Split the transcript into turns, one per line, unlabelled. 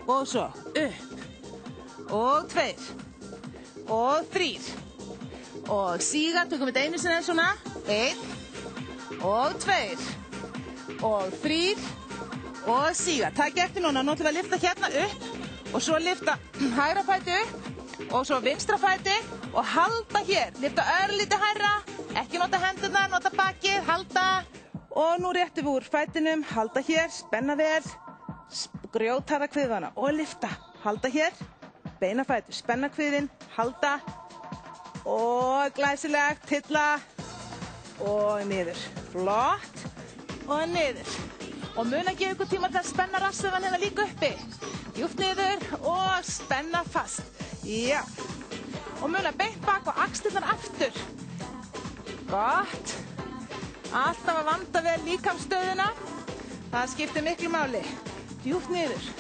og svo upp og 2 og 3 og síga, tökum við einu sinni svona 1 og 2 og 3 og síga. Takk eftir núna, nú ætlum við að lyfta hérna upp og svo lyfta hægra fæti upp og svo vinstra fæti og halda hér, lyfta örlítið hærra, ekki nota hendurnar, nota bakið, halda og nú réttum við úr fætinum, halda hér, spenna vel, grjótharða kviðvana og lyfta, halda hér, beina fætur, spenna kviðin, halda og glæsilegt, tylla og niður, flott og niður og mun að gefa ykkur tíma til að spenna rassvöðvan hérna líka uppi, djúpt niður og spenna fast, já og mun að beint bak og axlirnar aftur, gott, alltaf að vanda vel líkamsstöðuna, það skiptir miklu máli, djúpt niður